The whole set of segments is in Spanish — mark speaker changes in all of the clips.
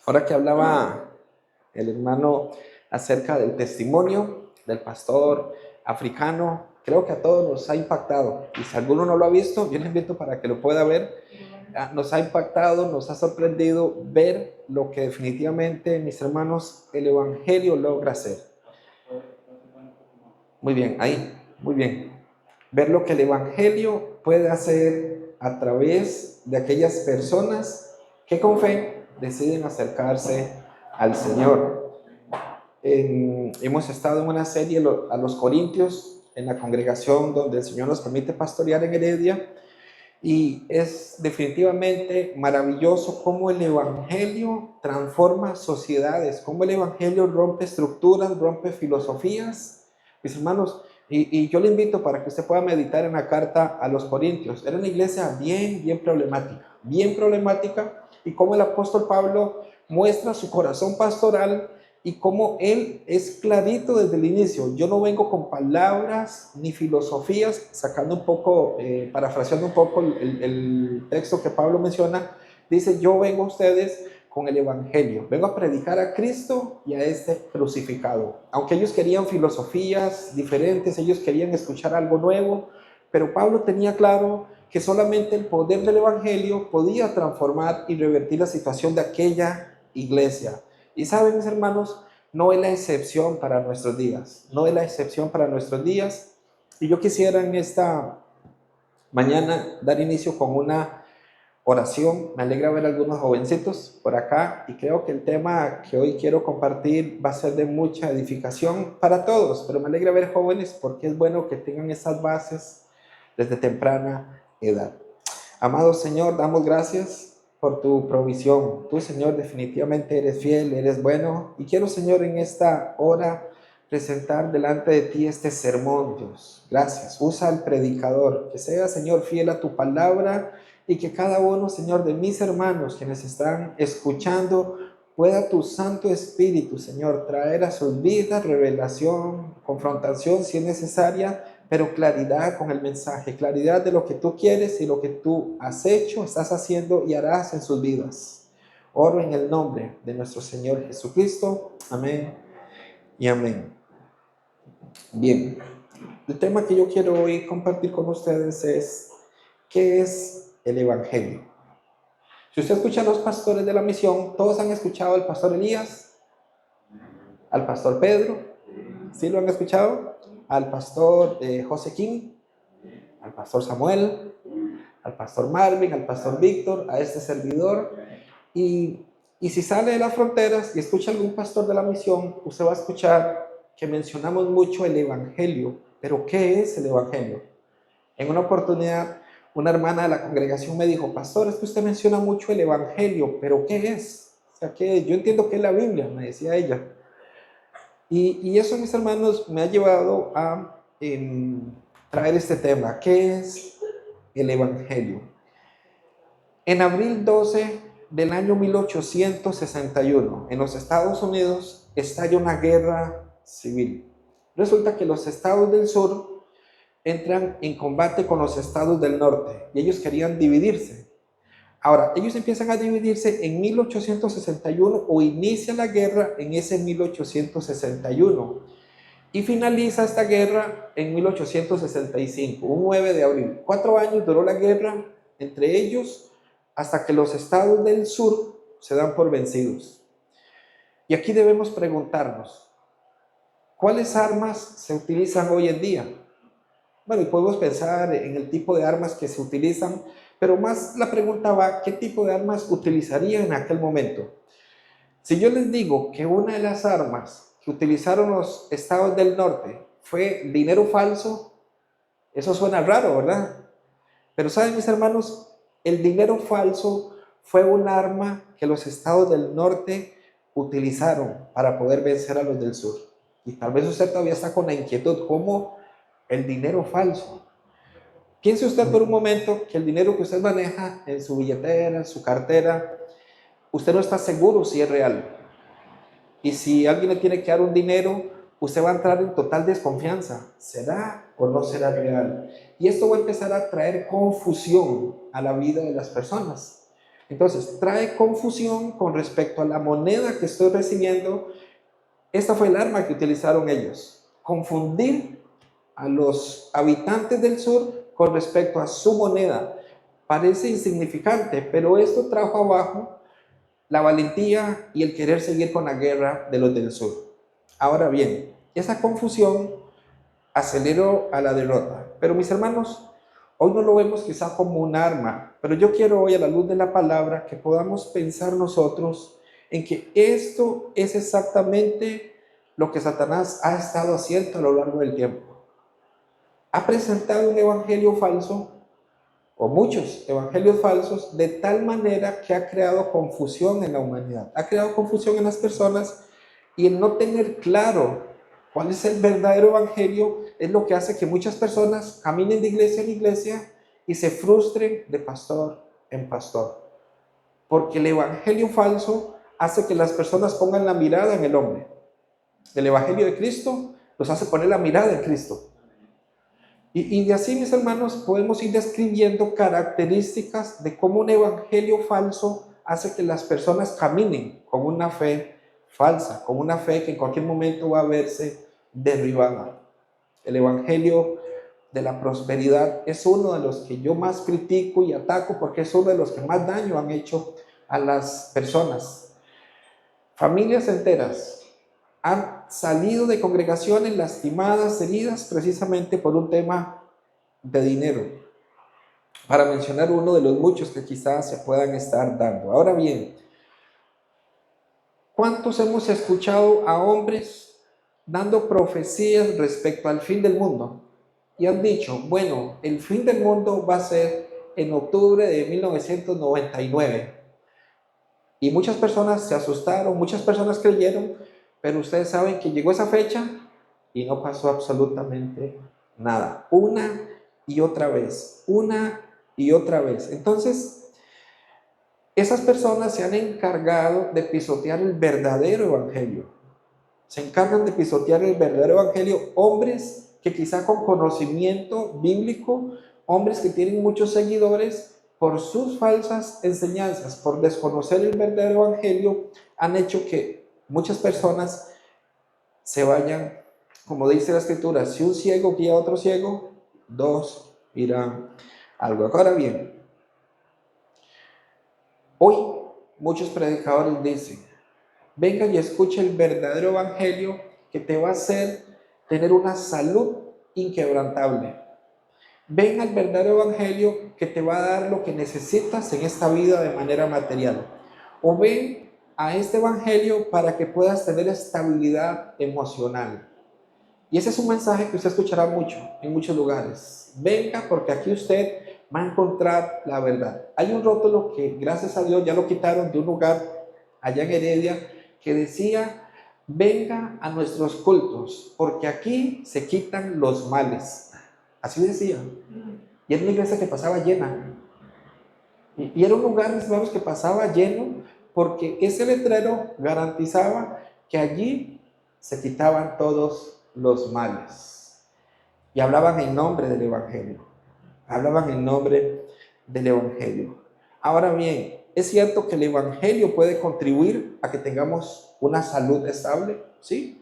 Speaker 1: Ahora que hablaba el hermano acerca del testimonio del pastor africano, creo que a todos nos ha impactado. Y si alguno no lo ha visto, yo les invito para que lo pueda ver. Nos ha impactado, nos ha sorprendido ver lo que definitivamente, mis hermanos, el Evangelio logra hacer. Muy bien, ahí, muy bien. Ver lo que el Evangelio puede hacer a través de aquellas personas que con fe deciden acercarse al Señor. Hemos estado en una serie a los Corintios, en la congregación donde el Señor nos permite pastorear en Heredia, y es definitivamente maravilloso cómo el Evangelio transforma sociedades, cómo el Evangelio rompe estructuras, rompe filosofías, mis hermanos. Y yo le invito para que usted pueda meditar en la carta a los Corintios. Era una iglesia bien problemática, y cómo el apóstol Pablo muestra su corazón pastoral y cómo él es clarito desde el inicio. Yo no vengo con palabras ni filosofías, sacando un poco, parafraseando un poco el texto que Pablo menciona. Dice: yo vengo a ustedes con el Evangelio, vengo a predicar a Cristo y a este crucificado. Aunque ellos querían filosofías diferentes, ellos querían escuchar algo nuevo, pero Pablo tenía claro que solamente el poder del Evangelio podía transformar y revertir la situación de aquella iglesia. Y saben, mis hermanos, no es la excepción para nuestros días, no es la excepción para nuestros días. Y yo quisiera en esta mañana dar inicio con una oración. Me alegra ver algunos jovencitos por acá, y creo que el tema que hoy quiero compartir va a ser de mucha edificación para todos, pero me alegra ver jóvenes porque es bueno que tengan esas bases desde temprana edad. Amado Señor, damos gracias por tu provisión. Tú, Señor, definitivamente eres fiel, eres bueno. Y quiero, Señor, en esta hora presentar delante de ti este sermón, Dios. Gracias. Usa al predicador, que sea, Señor, fiel a tu palabra, y que cada uno, Señor, de mis hermanos quienes están escuchando, pueda tu Santo Espíritu, Señor, traer a sus vidas revelación, confrontación si es necesaria, pero claridad con el mensaje, claridad de lo que tú quieres y lo que tú has hecho, estás haciendo y harás en sus vidas. Oro en el nombre de nuestro Señor Jesucristo. Amén y amén. Bien, el tema que yo quiero hoy compartir con ustedes es: ¿qué es el Evangelio? Si usted escucha a los pastores de la misión, todos han escuchado al pastor Elías, al pastor Pedro, ¿sí lo han escuchado? Al pastor José King, al pastor Samuel, al pastor Marvin, al pastor Víctor, a este servidor. Y si sale de las fronteras y escucha a algún pastor de la misión, usted va a escuchar que mencionamos mucho el Evangelio. Pero ¿qué es el Evangelio? En una oportunidad, una hermana de la congregación me dijo: pastor, es que usted menciona mucho el Evangelio, pero ¿qué es? O sea, que yo entiendo que es la Biblia, me decía ella. Y eso, mis hermanos, me ha llevado a traer este tema: ¿qué es el Evangelio? En abril 12 del año 1861, en los Estados Unidos, estalla una guerra civil. Resulta que los estados del sur entran en combate con los estados del norte, y ellos querían dividirse. Ahora, ellos empiezan a dividirse en 1861, o inicia la guerra en ese 1861, y finaliza esta guerra en 1865, un 9 de abril. 4 años duró la guerra entre ellos, hasta que los estados del sur se dan por vencidos. Y aquí debemos preguntarnos: ¿cuáles armas se utilizan hoy en día? Bueno, y podemos pensar en el tipo de armas que se utilizan, pero más la pregunta va: ¿qué tipo de armas utilizarían en aquel momento? Si yo les digo que una de las armas que utilizaron los estados del norte fue dinero falso, eso suena raro, ¿verdad? Pero saben, mis hermanos, el dinero falso fue un arma que los estados del norte utilizaron para poder vencer a los del sur. Y tal vez usted todavía está con la inquietud: ¿cómo el dinero falso? Piense usted por un momento que el dinero que usted maneja en su billetera, en su cartera, usted no está seguro si es real. Y si alguien le tiene que dar un dinero, usted va a entrar en total desconfianza: ¿será o no será real? Y esto va a empezar a traer confusión a la vida de las personas. Entonces, trae confusión con respecto a la moneda que estoy recibiendo. Esta fue el arma que utilizaron ellos: confundir a los habitantes del sur con respecto a su moneda. Parece insignificante, pero esto trajo abajo la valentía y el querer seguir con la guerra de los del sur. Ahora bien, esa confusión aceleró a la derrota. Pero mis hermanos, hoy no lo vemos quizá como un arma, pero yo quiero hoy, a la luz de la palabra, que podamos pensar nosotros en que esto es exactamente lo que Satanás ha estado haciendo a lo largo del tiempo. Ha presentado un evangelio falso, o muchos evangelios falsos, de tal manera que ha creado confusión en la humanidad, ha creado confusión en las personas, y el no tener claro cuál es el verdadero evangelio es lo que hace que muchas personas caminen de iglesia en iglesia y se frustren de pastor en pastor, porque el evangelio falso hace que las personas pongan la mirada en el hombre. El evangelio de Cristo los hace poner la mirada en Cristo. Y de así, mis hermanos, podemos ir describiendo características de cómo un evangelio falso hace que las personas caminen con una fe falsa, con una fe que en cualquier momento va a verse derribada. El evangelio de la prosperidad es uno de los que yo más critico y ataco, porque es uno de los que más daño han hecho a las personas. Familias enteras han salido de congregaciones lastimadas, heridas, precisamente por un tema de dinero, para mencionar uno de los muchos que quizás se puedan estar dando. Ahora bien, ¿cuántos hemos escuchado a hombres dando profecías respecto al fin del mundo? Y han dicho, bueno, el fin del mundo va a ser en octubre de 1999. Y muchas personas se asustaron, muchas personas creyeron, pero ustedes saben que llegó esa fecha y no pasó absolutamente nada. Una y otra vez, una y otra vez. Entonces, esas personas se han encargado de pisotear el verdadero evangelio. Se encargan de pisotear el verdadero evangelio. Hombres que quizá con conocimiento bíblico, hombres que tienen muchos seguidores, por sus falsas enseñanzas, por desconocer el verdadero evangelio, han hecho que muchas personas se vayan, como dice la escritura, si un ciego guía a otro ciego, dos irán algo. Ahora bien, hoy muchos predicadores dicen, venga y escuche el verdadero evangelio que te va a hacer tener una salud inquebrantable. Ven al verdadero evangelio que te va a dar lo que necesitas en esta vida de manera material. O ven a este evangelio para que puedas tener estabilidad emocional. Y ese es un mensaje que usted escuchará mucho en muchos lugares. Venga porque aquí usted va a encontrar la verdad. Hay un rótulo que gracias a Dios ya lo quitaron de un lugar allá en Heredia que decía, venga a nuestros cultos porque aquí se quitan los males. Así decía. Y era una iglesia que pasaba llena. Y era un lugar, hermanos, que pasaba lleno porque ese letrero garantizaba que allí se quitaban todos los males. Y hablaban en nombre del evangelio. Hablaban en nombre del evangelio. Ahora bien, ¿es cierto que el evangelio puede contribuir a que tengamos una salud estable? Sí.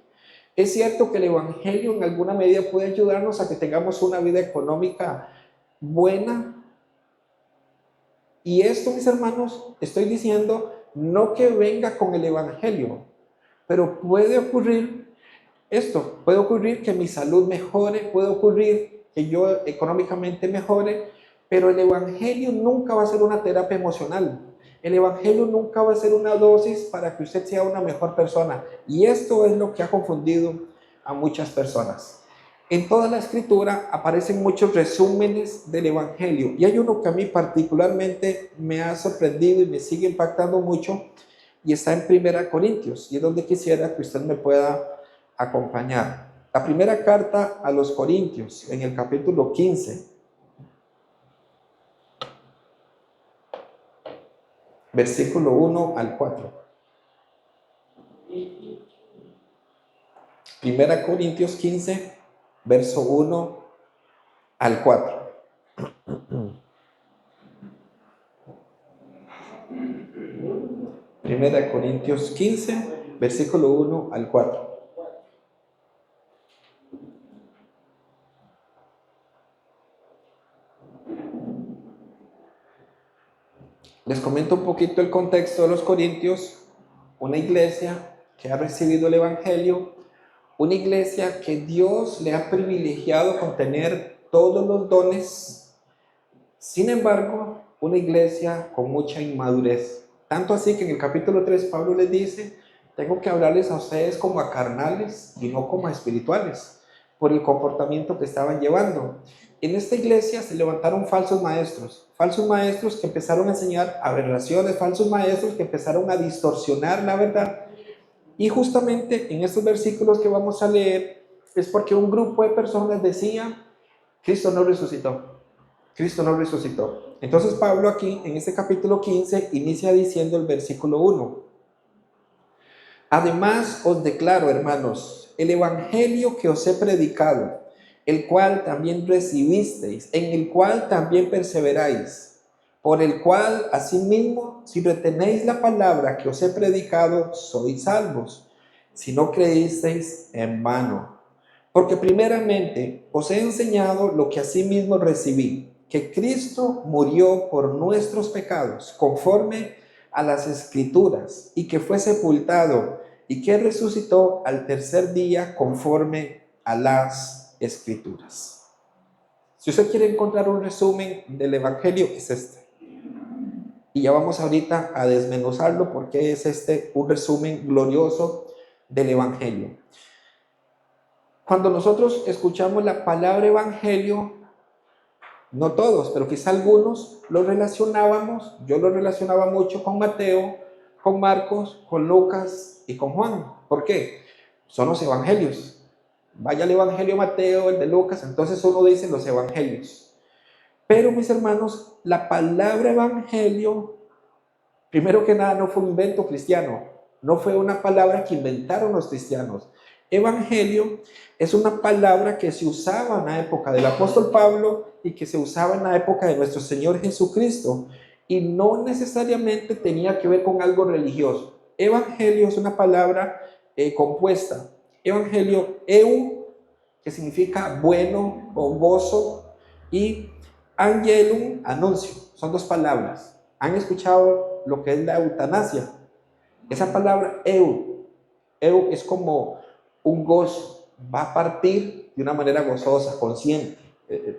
Speaker 1: ¿Es cierto que el evangelio en alguna medida puede ayudarnos a que tengamos una vida económica buena? Y esto, mis hermanos, estoy diciendo no que venga con el evangelio, pero puede ocurrir esto, puede ocurrir que mi salud mejore, puede ocurrir que yo económicamente mejore, pero el evangelio nunca va a ser una terapia emocional. El evangelio nunca va a ser una dosis para que usted sea una mejor persona. Y esto es lo que ha confundido a muchas personas. En toda la escritura aparecen muchos resúmenes del evangelio y hay uno que a mí particularmente me ha sorprendido y me sigue impactando mucho y está en 1 Corintios y es donde quisiera que usted me pueda acompañar. La primera carta a los Corintios en el capítulo 15, versículo 1 al 4. 1 Corintios 15, verso 1 al 4. Primera de Corintios 15, versículo 1 al 4. Les comento un poquito el contexto de los Corintios. Una iglesia que ha recibido el Evangelio, una iglesia que Dios le ha privilegiado con tener todos los dones. Sin embargo, una iglesia con mucha inmadurez. Tanto así que en el capítulo 3 Pablo les dice: tengo que hablarles a ustedes como a carnales y no como a espirituales, por el comportamiento que estaban llevando. En esta iglesia se levantaron falsos maestros que empezaron a enseñar aberraciones, falsos maestros que empezaron a distorsionar la verdad. Y justamente en estos versículos que vamos a leer es porque un grupo de personas decía: Cristo no resucitó. Cristo no resucitó. Entonces Pablo aquí en este capítulo 15 inicia diciendo el versículo 1: además os declaro, hermanos, el evangelio que os he predicado, el cual también recibisteis, en el cual también perseveráis, por el cual asimismo, si retenéis la palabra que os he predicado, sois salvos, si no creísteis en vano. Porque primeramente os he enseñado lo que asimismo recibí, que Cristo murió por nuestros pecados, conforme a las Escrituras, y que fue sepultado, y que resucitó al tercer día, conforme a las Escrituras. Si usted quiere encontrar un resumen del Evangelio, es este. Y ya vamos ahorita a desmenuzarlo, porque es este un resumen glorioso del Evangelio. Cuando nosotros escuchamos la palabra evangelio, no todos, pero quizá algunos lo relacionábamos, yo lo relacionaba mucho con Mateo, con Marcos, con Lucas y con Juan. ¿Por qué? Son los evangelios. Vaya el evangelio de Mateo, el de Lucas, entonces uno dice los evangelios. Pero mis hermanos, la palabra evangelio, primero que nada, no fue un invento cristiano, no fue una palabra que inventaron los cristianos. Evangelio es una palabra que se usaba en la época del apóstol Pablo y que se usaba en la época de nuestro Señor Jesucristo, y no necesariamente tenía que ver con algo religioso. Evangelio es una palabra compuesta. Evangelio, eu, que significa bueno o gozo, y angelum, anuncio. Son dos palabras. ¿Han escuchado lo que es la eutanasia? Esa palabra eu es como un gozo, va a partir de una manera gozosa, consciente.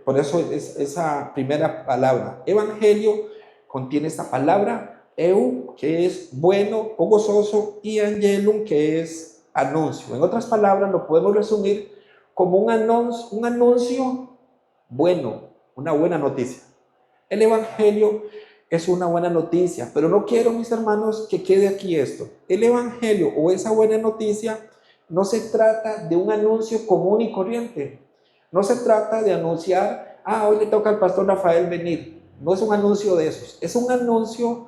Speaker 1: Por eso es esa primera palabra. Evangelio contiene esta palabra eu, que es bueno o gozoso, y angelum, que es anuncio. En otras palabras, lo podemos resumir como un anuncio bueno, una buena noticia. El Evangelio es una buena noticia, pero no quiero, mis hermanos, que quede aquí esto. El Evangelio o esa buena noticia no se trata de un anuncio común y corriente. No se trata de anunciar: hoy le toca al pastor Rafael venir. No es un anuncio de esos. Es un anuncio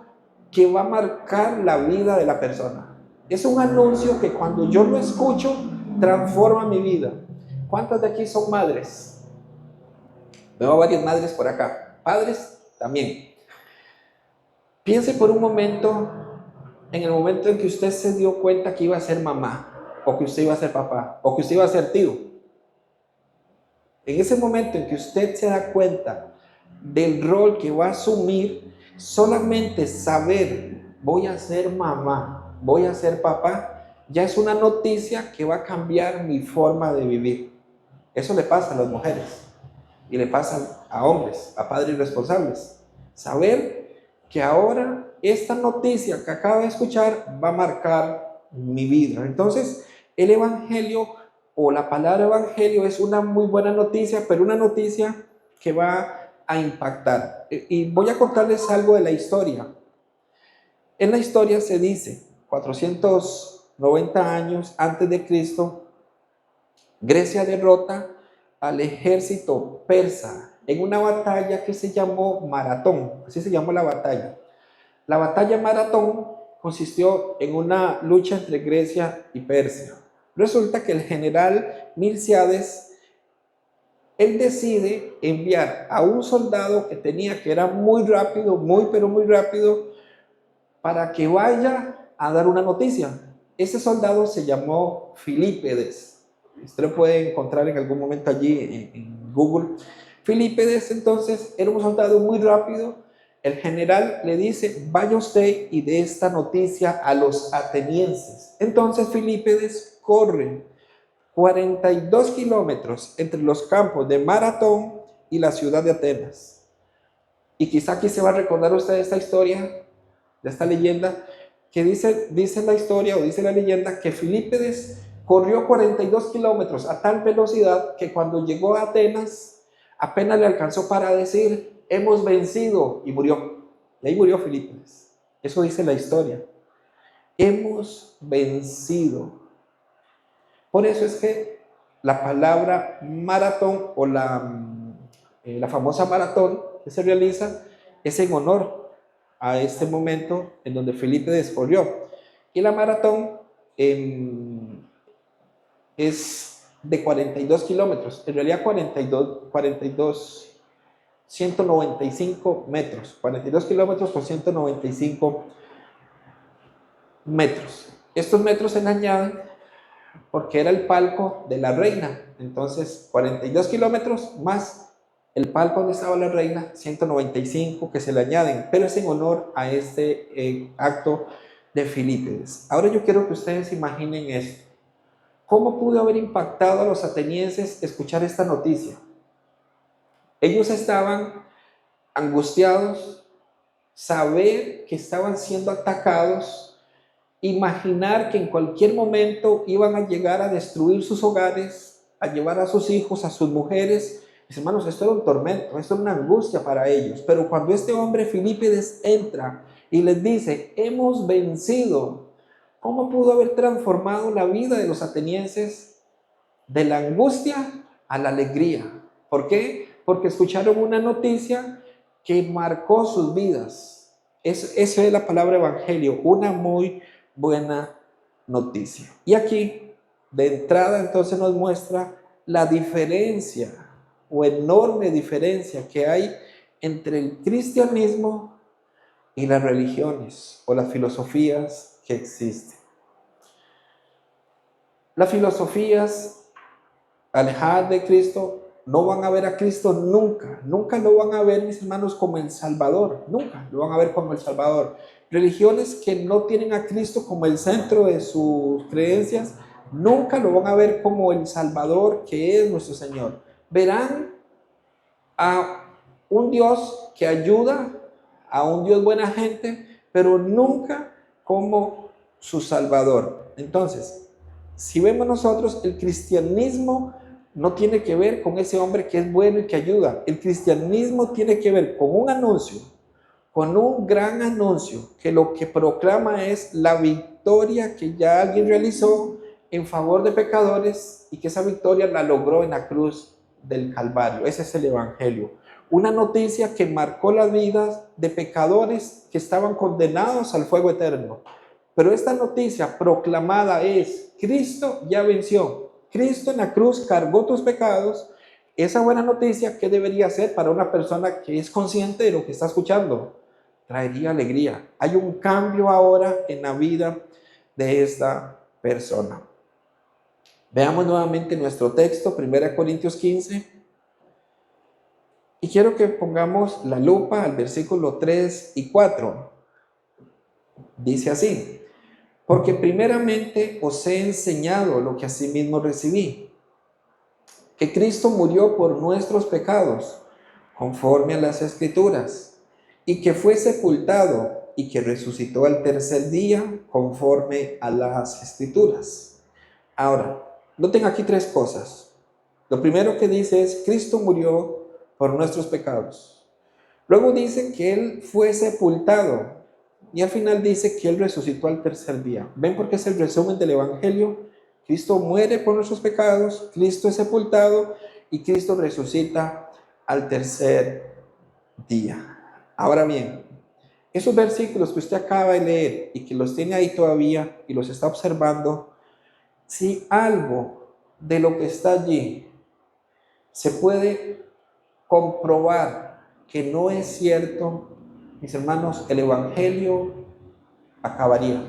Speaker 1: que va a marcar la vida de la persona. Es un anuncio que cuando yo lo escucho, transforma mi vida. ¿Cuántas de aquí son madres? Veo varias madres por acá. Padres también. Piense por un momento en el momento en que usted se dio cuenta que iba a ser mamá, o que usted iba a ser papá, o que usted iba a ser tío. En ese momento en que usted se da cuenta del rol que va a asumir, solamente saber: voy a ser mamá, voy a ser papá, ya es una noticia que va a cambiar mi forma de vivir. Eso le pasa a las mujeres y le pasa a hombres, a padres responsables. Saber que ahora esta noticia que acabo de escuchar va a marcar mi vida. Entonces, el evangelio o la palabra evangelio es una muy buena noticia, pero una noticia que va a impactar. Y voy a contarles algo de la historia. En la historia se dice, 490 años antes de Cristo, Grecia derrota al ejército persa en una batalla que se llamó Maratón. Así se llamó la batalla. La batalla Maratón consistió en una lucha entre Grecia y Persia. Resulta que el general Milcíades, él decide enviar a un soldado que era muy rápido, muy pero muy rápido, para que vaya a dar una noticia. Ese soldado se llamó Filípedes. Usted lo puede encontrar en algún momento allí en Google. Filípedes entonces era un soldado muy rápido. El general le dice, vaya usted y dé esta noticia a los atenienses. Entonces Filípedes corre 42 kilómetros entre los campos de Maratón y la ciudad de Atenas. Y quizá aquí se va a recordar usted esta historia, de esta leyenda, que dice la historia o dice la leyenda que Filípedes corrió 42 kilómetros a tal velocidad que cuando llegó a Atenas apenas le alcanzó para decir, hemos vencido, y murió. Y ahí murió Filípedes. Eso dice la historia. Hemos vencido. Por eso es que la palabra maratón o la famosa maratón que se realiza es en honor a este momento en donde Filípedes corrió. Y la maratón es de 42 kilómetros, en realidad 195 metros, 42 kilómetros con 195 metros. Estos metros se le añaden porque era el palco de la reina. Entonces 42 kilómetros más el palco donde estaba la reina, 195 que se le añaden, pero es en honor a este acto de Filípedes. Ahora yo quiero que ustedes imaginen esto. ¿Cómo pudo haber impactado a los atenienses escuchar esta noticia? Ellos estaban angustiados, saber que estaban siendo atacados, imaginar que en cualquier momento iban a llegar a destruir sus hogares, a llevar a sus hijos, a sus mujeres. Mis hermanos, esto era un tormento, esto era una angustia para ellos. Pero cuando este hombre Filípides entra y les dice, hemos vencido, ¿cómo pudo haber transformado la vida de los atenienses de la angustia a la alegría? ¿Por qué? Porque escucharon una noticia que marcó sus vidas. Eso es la palabra evangelio, una muy buena noticia. Y aquí, de entrada, entonces nos muestra la diferencia o enorme diferencia que hay entre el cristianismo y las religiones o las filosofías que existen. Las filosofías alejadas de Cristo no van a ver a Cristo nunca, nunca lo van a ver, mis hermanos, como el Salvador, nunca lo van a ver como el Salvador. Religiones que no tienen a Cristo como el centro de sus creencias, nunca lo van a ver como el Salvador que es nuestro Señor. Verán a un Dios que ayuda, a un Dios buena gente, pero nunca como su Salvador. Entonces, si vemos nosotros, el cristianismo no tiene que ver con ese hombre que es bueno y que ayuda. El cristianismo tiene que ver con un anuncio, con un gran anuncio, que lo que proclama es la victoria que ya alguien realizó en favor de pecadores y que esa victoria la logró en la cruz del Calvario. Ese es el evangelio. Una noticia que marcó las vidas de pecadores que estaban condenados al fuego eterno. Pero esta noticia proclamada es, Cristo ya venció. Cristo en la cruz cargó tus pecados. Esa buena noticia, ¿qué debería ser para una persona que es consciente de lo que está escuchando? Traería alegría. Hay un cambio ahora en la vida de esta persona. Veamos nuevamente nuestro texto, 1 Corintios 15. Y quiero que pongamos la lupa al versículo 3 y 4. Dice así: porque primeramente os he enseñado lo que asimismo recibí, que Cristo murió por nuestros pecados, conforme a las Escrituras, y que fue sepultado y que resucitó al tercer día, conforme a las Escrituras. Ahora, noten aquí tres cosas. Lo primero que dice es, Cristo murió por nuestros pecados. Luego dice que Él fue sepultado. Y al final dice que Él resucitó al tercer día. ¿Ven por qué es el resumen del Evangelio? Cristo muere por nuestros pecados, Cristo es sepultado y Cristo resucita al tercer día. Ahora bien, esos versículos que usted acaba de leer y que los tiene ahí todavía y los está observando, si algo de lo que está allí se puede comprobar que no es cierto, mis hermanos, el Evangelio acabaría.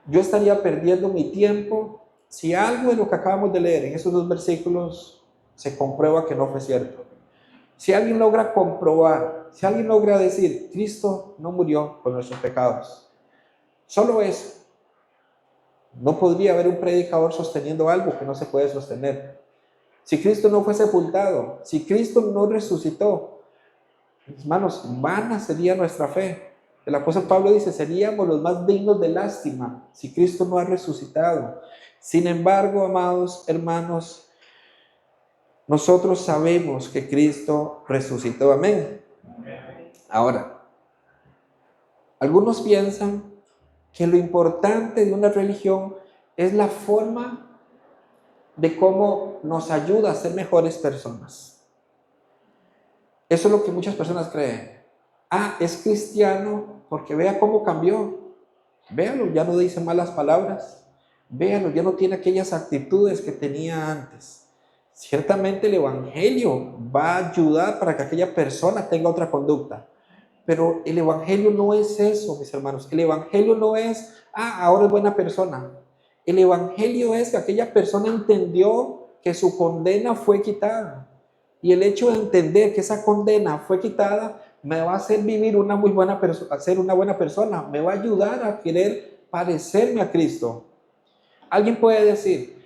Speaker 1: Yo estaría perdiendo mi tiempo si algo de lo que acabamos de leer en esos dos versículos se comprueba que no fue cierto. Si alguien logra comprobar, si alguien logra decir, Cristo no murió por nuestros pecados, solo eso, no podría haber un predicador sosteniendo algo que no se puede sostener. Si Cristo no fue sepultado, si Cristo no resucitó, hermanos, vana sería nuestra fe. El apóstol Pablo dice, seríamos los más dignos de lástima si Cristo no ha resucitado. Sin embargo, amados hermanos, nosotros sabemos que Cristo resucitó. Amén. Ahora, algunos piensan que lo importante de una religión es la forma de cómo nos ayuda a ser mejores personas. Eso es lo que muchas personas creen. Ah, es cristiano porque vea cómo cambió. Véalo, ya no dice malas palabras. Véalo, ya no tiene aquellas actitudes que tenía antes. Ciertamente el evangelio va a ayudar para que aquella persona tenga otra conducta. Pero el evangelio no es eso, mis hermanos. El evangelio no es, ahora es buena persona. El evangelio es que aquella persona entendió que su condena fue quitada. Y el hecho de entender que esa condena fue quitada me va a hacer vivir una muy buena persona, ser una buena persona. Me va a ayudar a querer parecerme a Cristo. Alguien puede decir,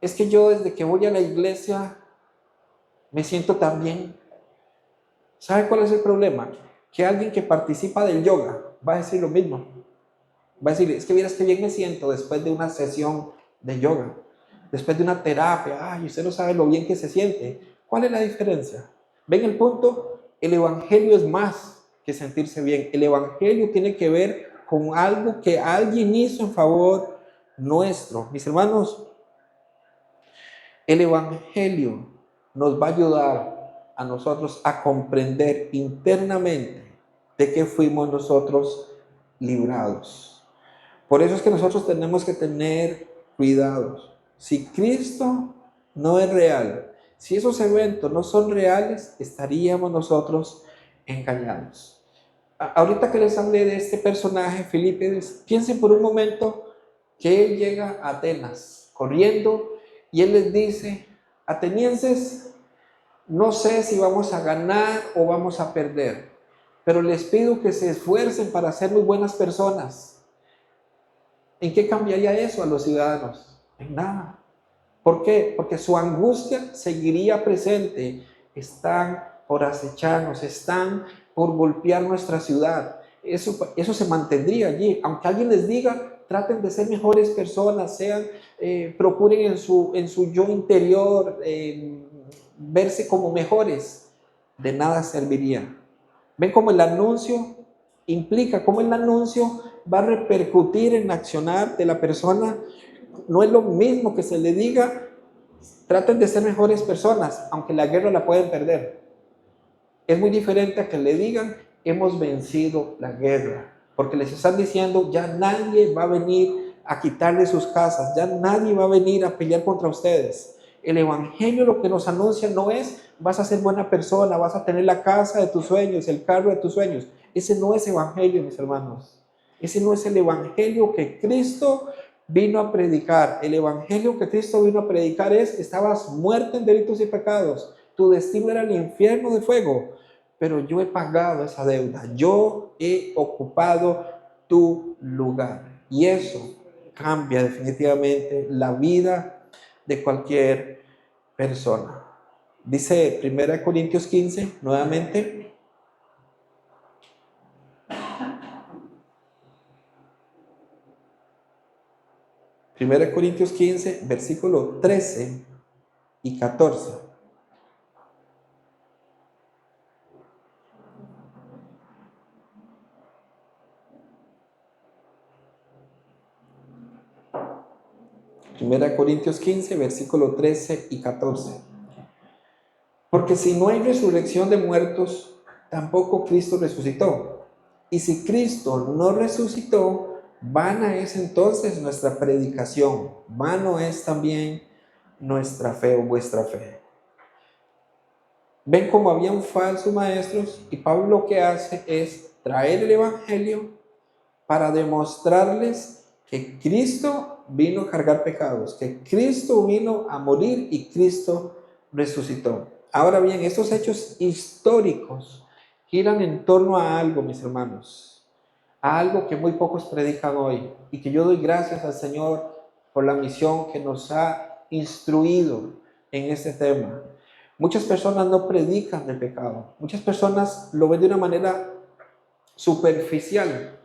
Speaker 1: es que yo desde que voy a la iglesia me siento tan bien. ¿Sabe cuál es el problema? Que alguien que participa del yoga va a decir lo mismo. Va a decir, es que vieras que bien me siento después de una sesión de yoga, después de una terapia. Ay, usted no sabe lo bien que se siente. ¿Cuál es la diferencia? ¿Ven el punto? El evangelio es más que sentirse bien. El evangelio tiene que ver con algo que alguien hizo en favor nuestro. Mis hermanos, el evangelio nos va a ayudar a nosotros a comprender internamente de qué fuimos nosotros librados. Por eso es que nosotros tenemos que tener cuidados. Si Cristo no es real, si esos eventos no son reales, estaríamos nosotros engañados. Ahorita que les hablé de este personaje, Filipides, piensen por un momento que él llega a Atenas corriendo y él les dice, atenienses, no sé si vamos a ganar o vamos a perder, pero les pido que se esfuercen para ser muy buenas personas. ¿En qué cambiaría eso a los ciudadanos? En nada. ¿Por qué? Porque su angustia seguiría presente. Están por acecharnos, están por golpear nuestra ciudad. Eso se mantendría allí. Aunque alguien les diga, traten de ser mejores personas, procuren en su yo interior verse como mejores, de nada serviría. ¿Ven cómo el anuncio implica, cómo el anuncio va a repercutir en el accionar de la persona? No es lo mismo que se le diga, traten de ser mejores personas, aunque la guerra la pueden perder. Es muy diferente a que le digan, hemos vencido la guerra, porque les están diciendo, ya nadie va a venir a quitarle sus casas, ya nadie va a venir a pelear contra ustedes. El evangelio lo que nos anuncia no es, vas a ser buena persona, vas a tener la casa de tus sueños, el carro de tus sueños. Ese no es evangelio, mis hermanos. Ese no es el evangelio que Cristo vino a predicar. El evangelio que Cristo vino a predicar es, estabas muerto en delitos y pecados, tu destino era el infierno de fuego, pero yo he pagado esa deuda, yo he ocupado tu lugar. Y eso cambia definitivamente la vida de cualquier persona. Dice 1 Corintios 15, nuevamente. 1 Corintios 15, versículo 13 y 14. Primera Corintios 15, versículo 13 y 14. Porque si no hay resurrección de muertos, tampoco Cristo resucitó. Y si Cristo no resucitó, vana es entonces nuestra predicación, vano es también nuestra fe o vuestra fe. Ven cómo habían falsos maestros y Pablo lo que hace es traer el evangelio para demostrarles que Cristo vino a cargar pecados, que Cristo vino a morir y Cristo resucitó. Ahora bien, estos hechos históricos giran en torno a algo, mis hermanos, a algo que muy pocos predican hoy y que yo doy gracias al Señor por la misión que nos ha instruido en este tema. Muchas personas no predican del pecado, muchas personas lo ven de una manera superficial,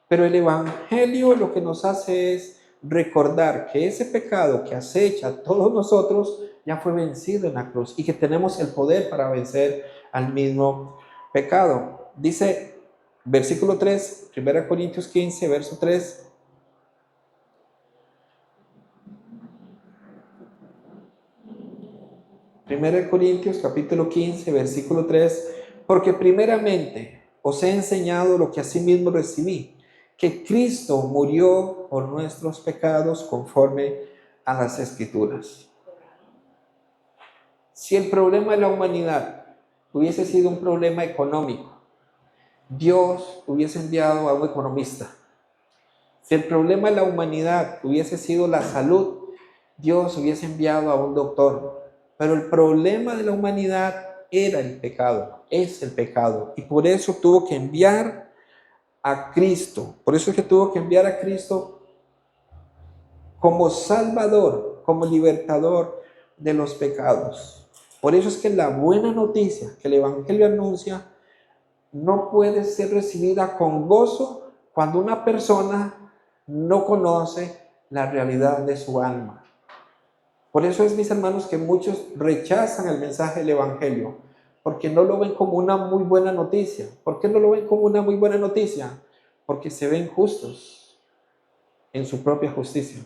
Speaker 1: pero el Evangelio lo que nos hace es recordar que ese pecado que acecha a todos nosotros ya fue vencido en la cruz y que tenemos el poder para vencer al mismo pecado. Dice versículo 3, 1 Corintios 15, verso 3. 1 Corintios capítulo 15, versículo 3, porque primeramente os he enseñado lo que asimismo recibí, que Cristo murió por nuestros pecados conforme a las Escrituras. Si el problema de la humanidad hubiese sido un problema económico, Dios hubiese enviado a un economista. Si el problema de la humanidad hubiese sido la salud, Dios hubiese enviado a un doctor. Pero el problema de la humanidad era el pecado, es el pecado. Y por eso tuvo que enviar a Cristo. Por eso es que tuvo que enviar a Cristo como Salvador, como libertador de los pecados. Por eso es que la buena noticia que el Evangelio anuncia no puede ser recibida con gozo cuando una persona no conoce la realidad de su alma. Por eso es, mis hermanos, que muchos rechazan el mensaje del Evangelio, porque no lo ven como una muy buena noticia. ¿Por qué no lo ven como una muy buena noticia? Porque se ven justos en su propia justicia.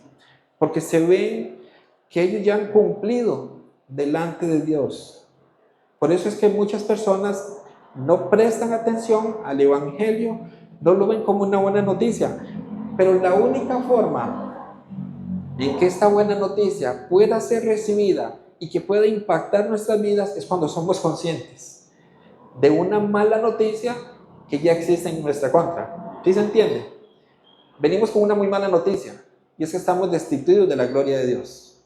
Speaker 1: Porque se ven que ellos ya han cumplido delante de Dios. Por eso es que muchas personas no prestan atención al Evangelio, no lo ven como una buena noticia. Pero la única forma en que esta buena noticia pueda ser recibida y que pueda impactar nuestras vidas es cuando somos conscientes de una mala noticia que ya existe en nuestra contra. ¿Sí se entiende? Venimos con una muy mala noticia y es que estamos destituidos de la gloria de Dios.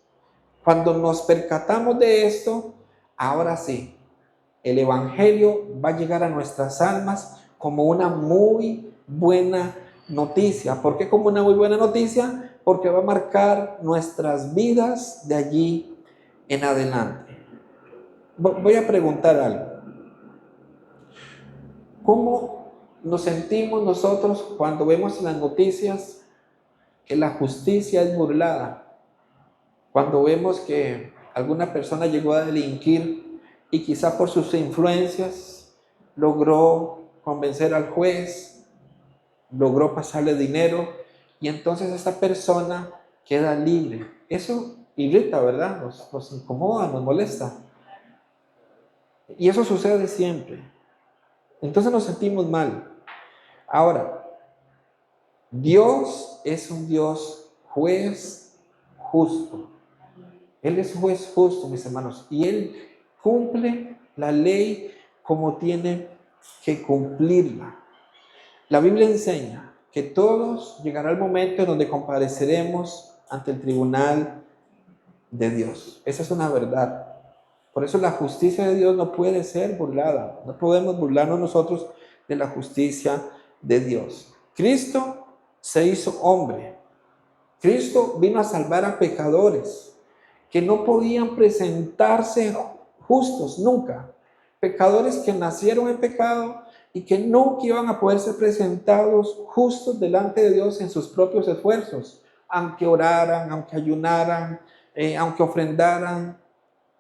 Speaker 1: Cuando nos percatamos de esto, ahora sí, el Evangelio va a llegar a nuestras almas como una muy buena noticia. ¿Por qué como una muy buena noticia? Porque va a marcar nuestras vidas de allí en adelante. Voy a preguntar algo. ¿Cómo nos sentimos nosotros cuando vemos en las noticias que la justicia es burlada? Cuando vemos que alguna persona llegó a delinquir y quizá por sus influencias logró convencer al juez, logró pasarle dinero y entonces esa persona queda libre. Eso irrita, ¿verdad? Nos incomoda, nos molesta. Y eso sucede siempre. Entonces nos sentimos mal. Ahora, Dios es un Dios juez justo. Él es juez justo, mis hermanos, y Él cumple la ley como tiene que cumplirla. La Biblia enseña que todos llegará el momento en donde compareceremos ante el tribunal de Dios. Esa es una verdad. Por eso la justicia de Dios no puede ser burlada. No podemos burlarnos nosotros de la justicia de Dios. Cristo se hizo hombre. Cristo vino a salvar a pecadores que no podían presentarse justos nunca. Pecadores que nacieron en pecado y que nunca iban a poder ser presentados justos delante de Dios en sus propios esfuerzos, aunque oraran, aunque ayunaran, aunque ofrendaran.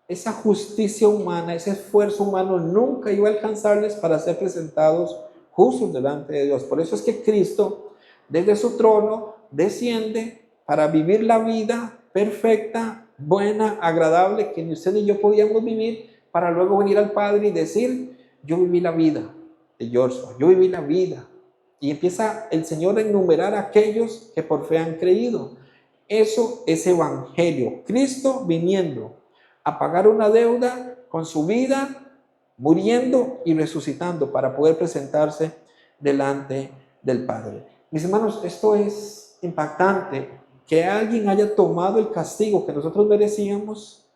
Speaker 1: Esa justicia humana, ese esfuerzo humano nunca iba a alcanzarles para ser presentados justos delante de Dios. Por eso es que Cristo, desde su trono, desciende para vivir la vida perfecta, buena, agradable, que ni usted ni yo podíamos vivir, para luego venir al Padre y decir: yo viví la vida de Joshua, yo viví la vida. Y empieza el Señor a enumerar a aquellos que por fe han creído. Eso es evangelio. Cristo viniendo a pagar una deuda con su vida, muriendo y resucitando para poder presentarse delante del Padre. Mis hermanos, esto es es impactante que alguien haya tomado el castigo que nosotros merecíamos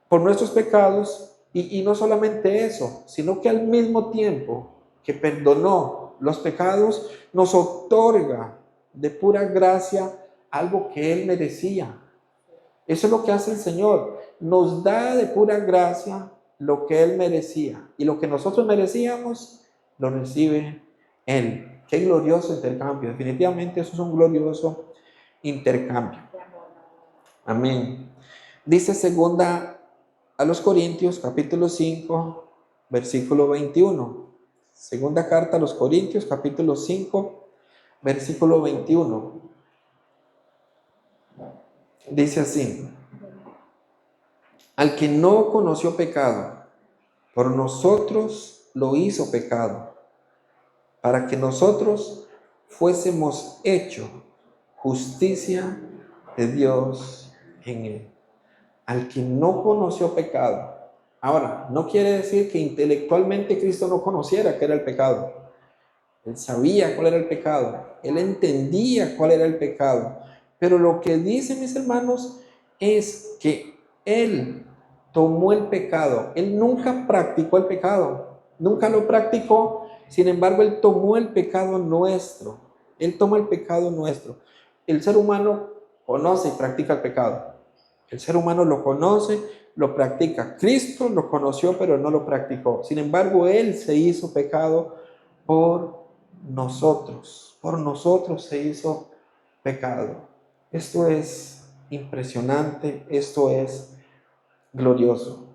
Speaker 1: por nuestros pecados y no solamente eso, sino que al mismo tiempo que perdonó los pecados, nos otorga de pura gracia algo que Él merecía. Eso es lo que hace el Señor, nos da de pura gracia lo que Él merecía y lo que nosotros merecíamos lo recibe Él. Qué glorioso intercambio, definitivamente eso es un glorioso intercambio. Amén. Dice segunda a los Corintios, capítulo 5, versículo 21. Segunda carta a los Corintios, capítulo 5, versículo 21. Dice así: al que no conoció pecado, por nosotros lo hizo pecado, para que nosotros fuésemos hechos justicia de Dios en él. Al que no conoció pecado. Ahora, no quiere decir que intelectualmente Cristo no conociera qué era el pecado. Él sabía cuál era el pecado. Él entendía cuál era el pecado. Pero lo que dice, mis hermanos, es que Él tomó el pecado. Él nunca practicó el pecado. Nunca lo practicó. Sin embargo, Él tomó el pecado nuestro. Él toma el pecado nuestro. El ser humano conoce y practica el pecado. El ser humano lo conoce, lo practica. Cristo lo conoció, pero no lo practicó. Sin embargo, Él se hizo pecado por nosotros. Por nosotros se hizo pecado. Esto es impresionante, esto es glorioso.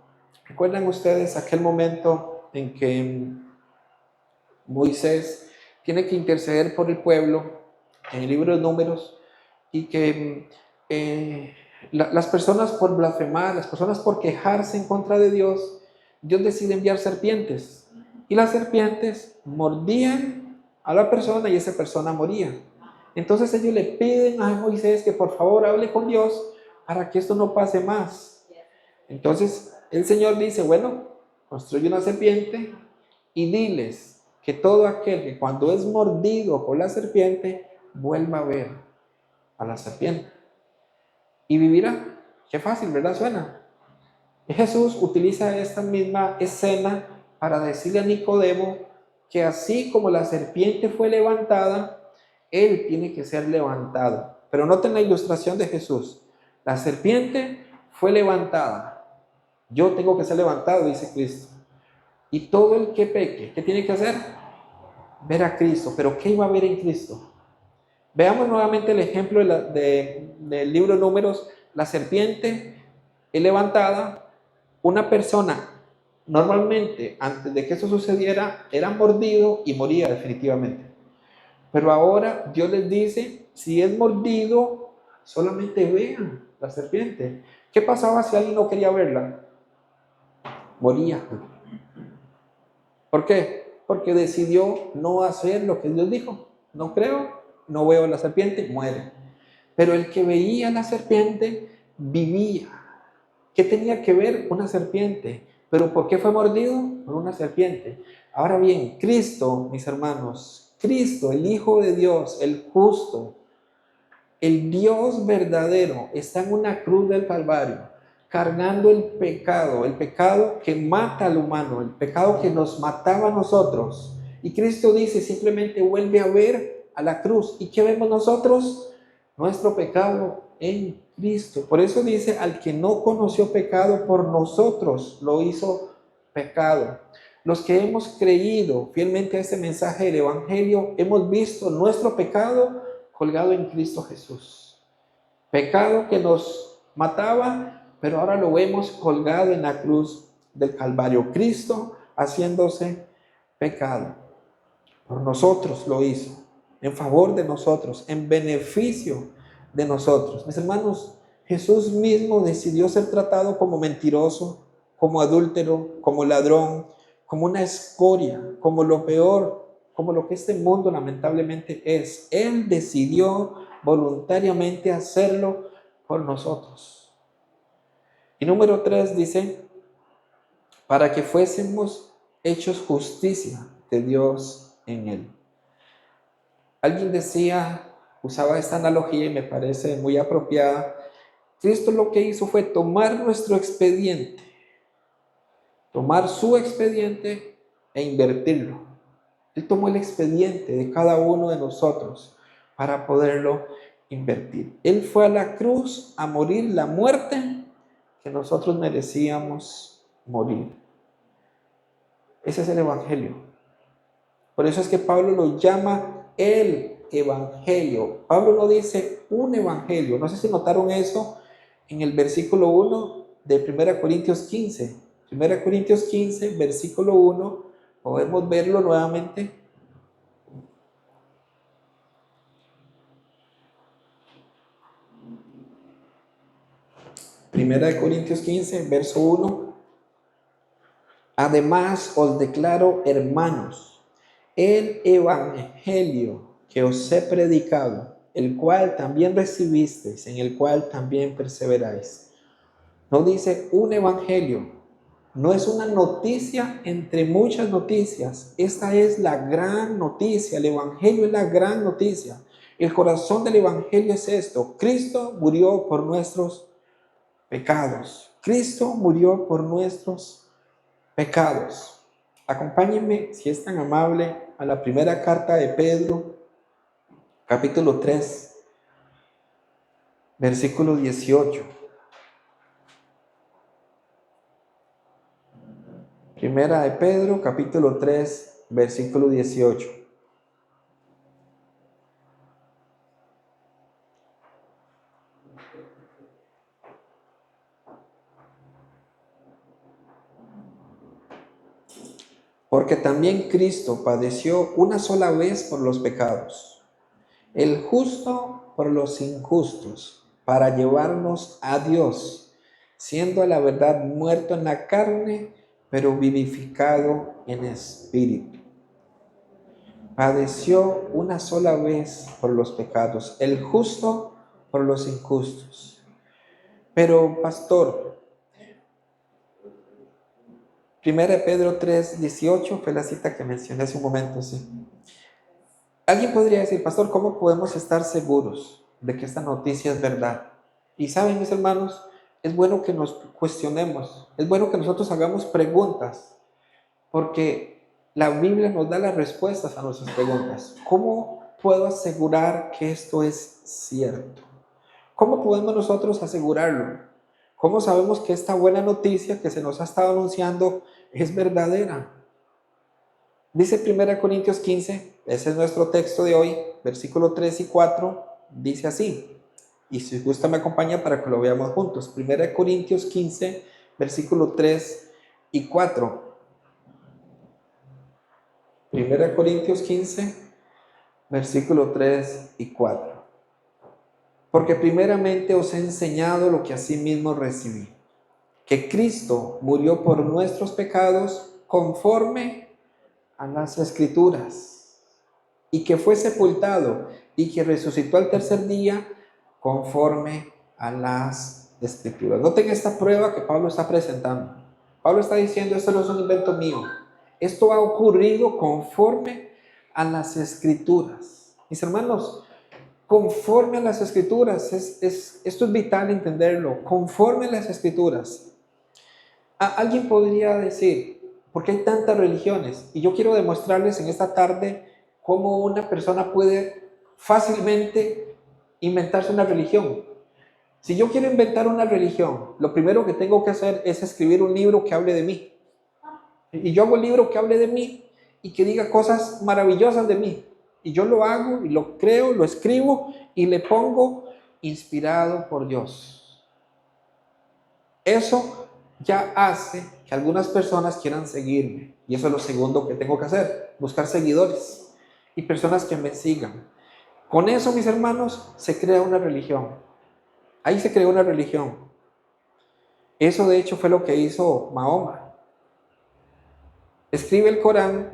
Speaker 1: ¿Recuerdan ustedes aquel momento en que Moisés tiene que interceder por el pueblo en el libro de Números y que las personas por blasfemar, las personas por quejarse en contra de Dios, Dios decide enviar serpientes y las serpientes mordían a la persona y esa persona moría? Entonces ellos le piden a Moisés que por favor hable con Dios para que esto no pase más. Entonces el Señor dice: bueno, construye una serpiente y diles que todo aquel que cuando es mordido por la serpiente vuelva a ver a la serpiente y vivirá. Qué fácil, ¿verdad? Suena. Jesús utiliza esta misma escena para decirle a Nicodemo que así como la serpiente fue levantada, él tiene que ser levantado. Pero noten la ilustración de Jesús. La serpiente fue levantada. Yo tengo que ser levantado, dice Cristo. Y todo el que peque, ¿qué tiene que hacer? Ver a Cristo. ¿Pero qué iba a ver en Cristo? Veamos nuevamente el ejemplo del libro de Números. La serpiente es levantada. Una persona normalmente antes de que eso sucediera era mordido y moría definitivamente. Pero ahora Dios les dice: si es mordido, solamente vean la serpiente. ¿Qué pasaba si alguien no quería verla? Moría. ¿Por qué? Porque decidió no hacer lo que Dios dijo. No creo, no veo la serpiente, muere. Pero el que veía la serpiente vivía. ¿Qué tenía que ver una serpiente? ¿Pero por qué fue mordido? Por una serpiente. Ahora bien, Cristo, mis hermanos, Cristo, el Hijo de Dios, el justo, el Dios verdadero, está en una cruz del Calvario, cargando el pecado que mata al humano, el pecado que nos mataba a nosotros. Y Cristo dice, simplemente vuelve a ver a la cruz. ¿Y qué vemos nosotros? Nuestro pecado en Cristo. Por eso dice: al que no conoció pecado, por nosotros lo hizo pecado. Los que hemos creído fielmente a este mensaje del Evangelio, hemos visto nuestro pecado colgado en Cristo Jesús. Pecado que nos mataba, pero ahora lo vemos colgado en la cruz del Calvario. Cristo haciéndose pecado. Por nosotros lo hizo, en favor de nosotros, en beneficio de nosotros. Mis hermanos, Jesús mismo decidió ser tratado como mentiroso, como adúltero, como ladrón, como una escoria, como lo peor, como lo que este mundo lamentablemente es. Él decidió voluntariamente hacerlo por nosotros. Y número 3 dice: para que fuésemos hechos justicia de Dios en él. Alguien decía usaba esta analogía y me parece muy apropiada. Cristo lo que hizo fue tomar nuestro expediente, tomar su expediente e invertirlo. Él tomó el expediente de cada uno de nosotros para poderlo invertir. Él fue a la cruz a morir la muerte que nosotros merecíamos morir. Ese es el Evangelio. Por eso es que Pablo lo llama el Evangelio. Pablo no dice un Evangelio. No sé si notaron eso en el versículo 1 de 1 Corintios 15. 1 Corintios 15, versículo 1. Podemos verlo nuevamente. 1 Corintios 15, verso 1. Además os declaro, hermanos, el evangelio que os he predicado, el cual también recibisteis, en el cual también perseveráis. No dice un evangelio, no es una noticia entre muchas noticias. Esta es la gran noticia, el evangelio es la gran noticia. El corazón del evangelio es esto: Cristo murió por nuestros pecados. Cristo murió por nuestros pecados. Acompáñenme, si es tan amable, a la primera carta de Pedro, capítulo 3, versículo 18. Primera de Pedro, capítulo 3, versículo 18. Porque también Cristo padeció una sola vez por los pecados, el justo por los injustos, para llevarnos a Dios, siendo a la verdad muerto en la carne, pero vivificado en espíritu. Padeció una sola vez por los pecados, el justo por los injustos. Pero, pastor, 1 Pedro 3, 18 fue la cita que mencioné hace un momento, sí. Alguien podría decir, pastor, ¿cómo podemos estar seguros de que esta noticia es verdad? Y saben, mis hermanos, es bueno que nos cuestionemos, es bueno que nosotros hagamos preguntas, porque la Biblia nos da las respuestas a nuestras preguntas. ¿Cómo puedo asegurar que esto es cierto? ¿Cómo podemos nosotros asegurarlo? ¿Cómo sabemos que esta buena noticia que se nos ha estado anunciando es verdadera? Dice 1 Corintios 15, ese es nuestro texto de hoy, versículo 3 y 4, dice así. Y si gusta me acompaña para que lo veamos juntos. 1 Corintios 15, versículo 3 y 4. 1 Corintios 15, versículo 3 y 4. Porque primeramente os he enseñado lo que asimismo recibí, que Cristo murió por nuestros pecados conforme a las Escrituras, y que fue sepultado y que resucitó al tercer día conforme a las Escrituras. Noten esta prueba que Pablo está presentando. Pablo está diciendo, esto no es un invento mío, esto ha ocurrido conforme a las Escrituras. Mis hermanos, conforme a las Escrituras, esto es vital entenderlo, conforme a las Escrituras. Alguien podría decir, ¿por qué hay tantas religiones? Y yo quiero demostrarles en esta tarde cómo una persona puede fácilmente inventarse una religión. Si yo quiero inventar una religión, lo primero que tengo que hacer es escribir un libro que hable de mí. Y yo hago el libro que hable de mí y que diga cosas maravillosas de mí. Y yo lo hago y lo creo, lo escribo y le pongo inspirado por Dios. Eso ya hace que algunas personas quieran seguirme. Y eso es lo segundo que tengo que hacer, buscar seguidores y personas que me sigan. Con eso, mis hermanos, se crea una religión. Ahí se creó una religión. Eso de hecho fue lo que hizo Mahoma. Escribe el Corán,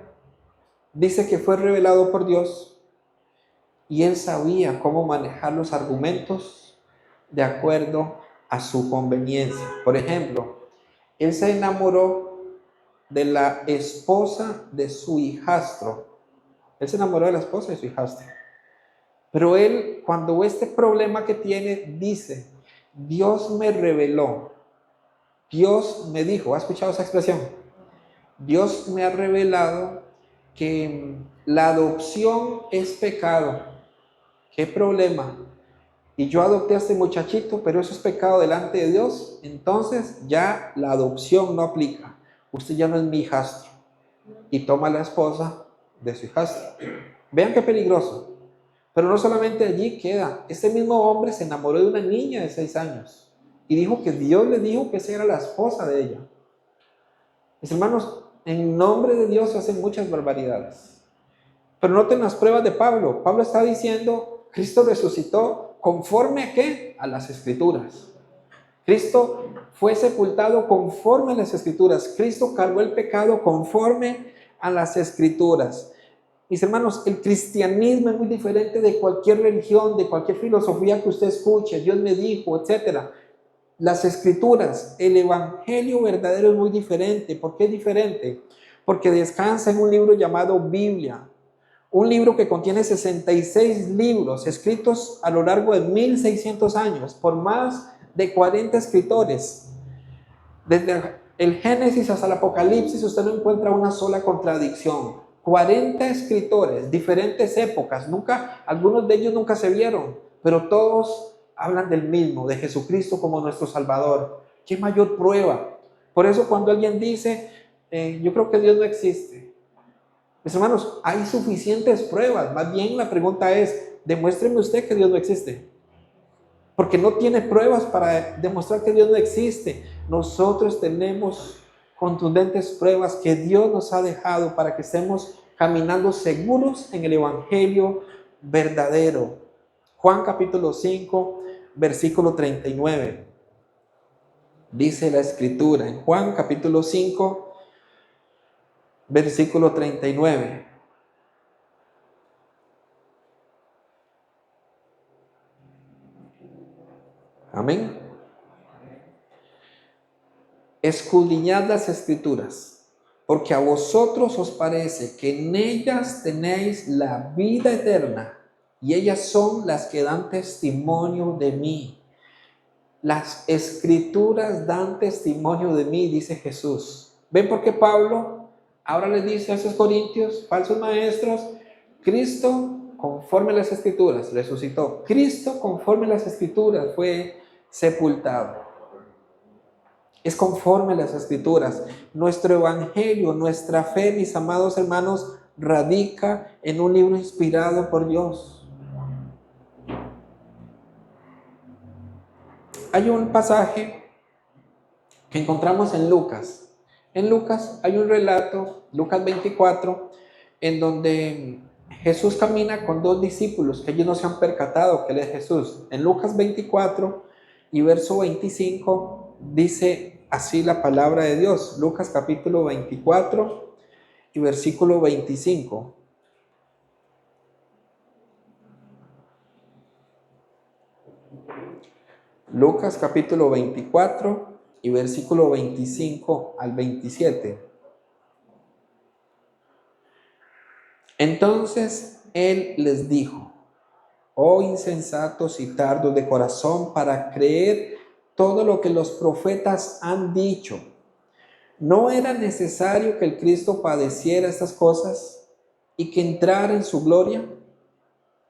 Speaker 1: dice que fue revelado por Dios y él sabía cómo manejar los argumentos de acuerdo a su conveniencia. Por ejemplo, él se enamoró de la esposa de su hijastro. Él se enamoró de la esposa de su hijastro. Pero él, cuando ve este problema que tiene, dice, Dios me reveló, Dios me dijo, ¿ha escuchado esa expresión? Dios me ha revelado que la adopción es pecado. ¿Qué problema? Y yo adopté a este muchachito, pero eso es pecado delante de Dios. Entonces ya la adopción no aplica. Usted ya no es mi hijastro. Y toma la esposa de su hijastro. Vean qué peligroso. Pero no solamente allí queda. Este mismo hombre se enamoró de una niña de 6 años. Y dijo que Dios le dijo que esa era la esposa de ella. Mis hermanos, en nombre de Dios se hacen muchas barbaridades. Pero noten las pruebas de Pablo. Pablo está diciendo, Cristo resucitó conforme a ¿qué? A las Escrituras. Cristo fue sepultado conforme a las Escrituras. Cristo cargó el pecado conforme a las Escrituras. Mis hermanos, el cristianismo es muy diferente de cualquier religión, de cualquier filosofía que usted escuche. Dios me dijo, etc. Las Escrituras, el Evangelio verdadero es muy diferente. ¿Por qué es diferente? Porque descansa en un libro llamado Biblia. Un libro que contiene 66 libros escritos a lo largo de 1600 años por más de 40 escritores. Desde el Génesis hasta el Apocalipsis usted no encuentra una sola contradicción. 40 escritores, diferentes épocas, algunos de ellos nunca se vieron, pero todos hablan del mismo, de Jesucristo como nuestro Salvador. ¿Qué mayor prueba? Por eso cuando alguien dice, yo creo que Dios no existe. Mis hermanos, hay suficientes pruebas. Más bien la pregunta es, demuéstreme usted que Dios no existe. Porque no tiene pruebas para demostrar que Dios no existe. Nosotros tenemos contundentes pruebas que Dios nos ha dejado para que estemos caminando seguros en el Evangelio verdadero. Juan capítulo 5, versículo 39. Dice la Escritura en Juan capítulo 5, versículo 39. Amén. Escudriñad las Escrituras, porque a vosotros os parece que en ellas tenéis la vida eterna, y ellas son las que dan testimonio de mí. Las Escrituras dan testimonio de mí, dice Jesús. ¿Ven por qué Pablo ahora les dice a esos corintios, falsos maestros, Cristo conforme a las Escrituras resucitó? Cristo conforme a las Escrituras fue sepultado. Es conforme a las Escrituras. Nuestro Evangelio, nuestra fe, mis amados hermanos, radica en un libro inspirado por Dios. Hay un pasaje que encontramos en Lucas. En Lucas hay un relato, Lucas 24, en donde Jesús camina con 2 discípulos que ellos no se han percatado que él es Jesús. En Lucas 24 y verso 25 dice así la palabra de Dios. Lucas capítulo 24 y versículo 25. Lucas capítulo 24 y versículo 25 al 27. Entonces él les dijo, oh insensatos y tardos de corazón para creer todo lo que los profetas han dicho. ¿No era necesario que el Cristo padeciera estas cosas y que entrara en su gloria?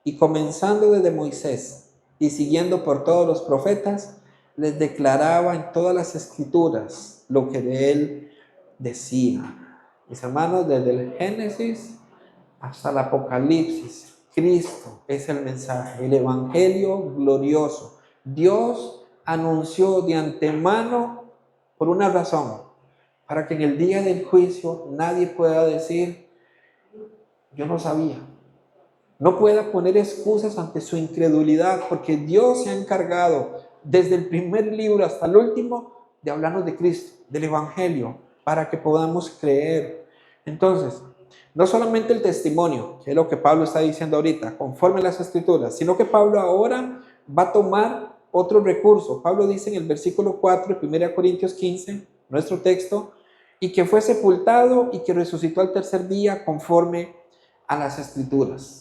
Speaker 1: Y comenzando desde Moisés y siguiendo por todos los profetas, les declaraba en todas las Escrituras lo que de él decía. Mis hermanos, desde el Génesis hasta el Apocalipsis, Cristo es el mensaje, el Evangelio glorioso. Dios anunció de antemano por una razón, para que en el día del juicio nadie pueda decir, yo no sabía. No pueda poner excusas ante su incredulidad, porque Dios se ha encargado desde el primer libro hasta el último de hablarnos de Cristo, del Evangelio, para que podamos creer. Entonces, no solamente el testimonio, que es lo que Pablo está diciendo ahorita, conforme a las Escrituras, sino que Pablo ahora va a tomar otro recurso. Pablo dice en el versículo 4 de 1 Corintios 15, nuestro texto, y que fue sepultado y que resucitó al tercer día conforme a las Escrituras.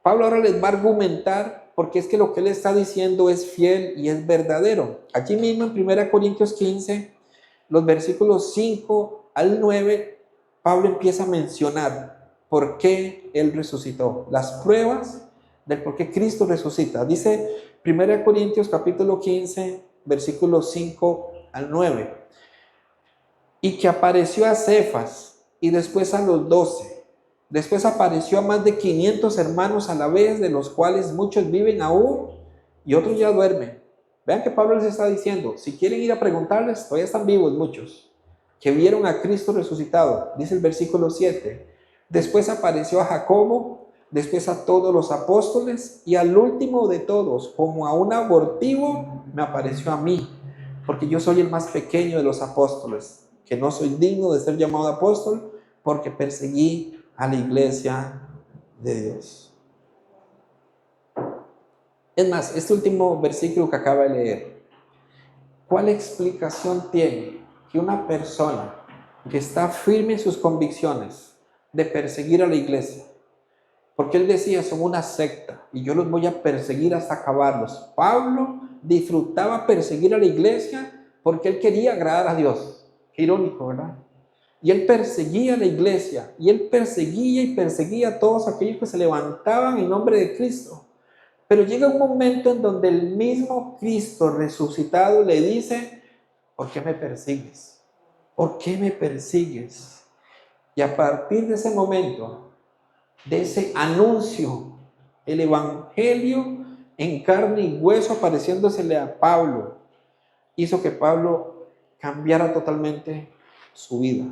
Speaker 1: Pablo ahora les va a argumentar porque es que lo que él está diciendo es fiel y es verdadero. Aquí mismo en 1 Corintios 15, los versículos 5 al 9, Pablo empieza a mencionar por qué él resucitó, las pruebas del por qué Cristo resucita. Dice 1 Corintios capítulo 15, versículos 5 al 9. Y que apareció a Cefas y después a los 12. Después apareció a más de 500 hermanos a la vez, de los cuales muchos viven aún y otros ya duermen. Vean que Pablo les está diciendo, si quieren ir a preguntarles, todavía están vivos muchos, que vieron a Cristo resucitado. Dice el versículo 7. Después apareció a Jacobo, después a todos los apóstoles y al último de todos, como a un abortivo, me apareció a mí, porque yo soy el más pequeño de los apóstoles, que no soy digno de ser llamado apóstol, porque perseguí a la iglesia de Dios. Es más, este último versículo que acaba de leer, ¿cuál explicación tiene que una persona que está firme en sus convicciones de perseguir a la iglesia? Porque él decía, son una secta y yo los voy a perseguir hasta acabarlos. Pablo disfrutaba perseguir a la iglesia porque él quería agradar a Dios. Qué irónico, ¿verdad? Y él perseguía a la iglesia, y él perseguía y perseguía a todos aquellos que se levantaban en nombre de Cristo. Pero llega un momento en donde el mismo Cristo resucitado le dice, ¿por qué me persigues? ¿Por qué me persigues? Y a partir de ese momento, de ese anuncio, el evangelio en carne y hueso apareciéndosele a Pablo, hizo que Pablo cambiara totalmente su vida.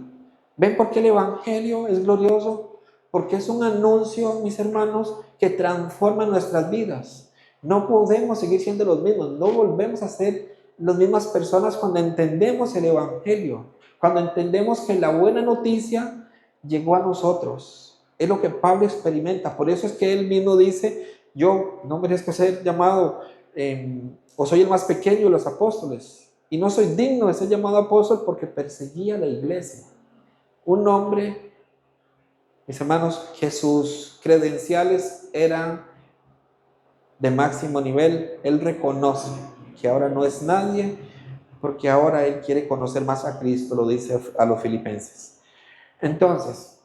Speaker 1: ¿Ven por qué el evangelio es glorioso? Porque es un anuncio, mis hermanos, que transforma nuestras vidas. No podemos seguir siendo los mismos, no volvemos a ser las mismas personas cuando entendemos el evangelio, cuando entendemos que la buena noticia llegó a nosotros. Es lo que Pablo experimenta. Por eso es que él mismo dice, yo no merezco ser llamado o soy el más pequeño de los apóstoles, y no soy digno de ser llamado apóstol porque perseguía a la iglesia. Un hombre, mis hermanos, que sus credenciales eran de máximo nivel. Él reconoce que ahora no es nadie, porque ahora él quiere conocer más a Cristo, lo dice a los filipenses. Entonces,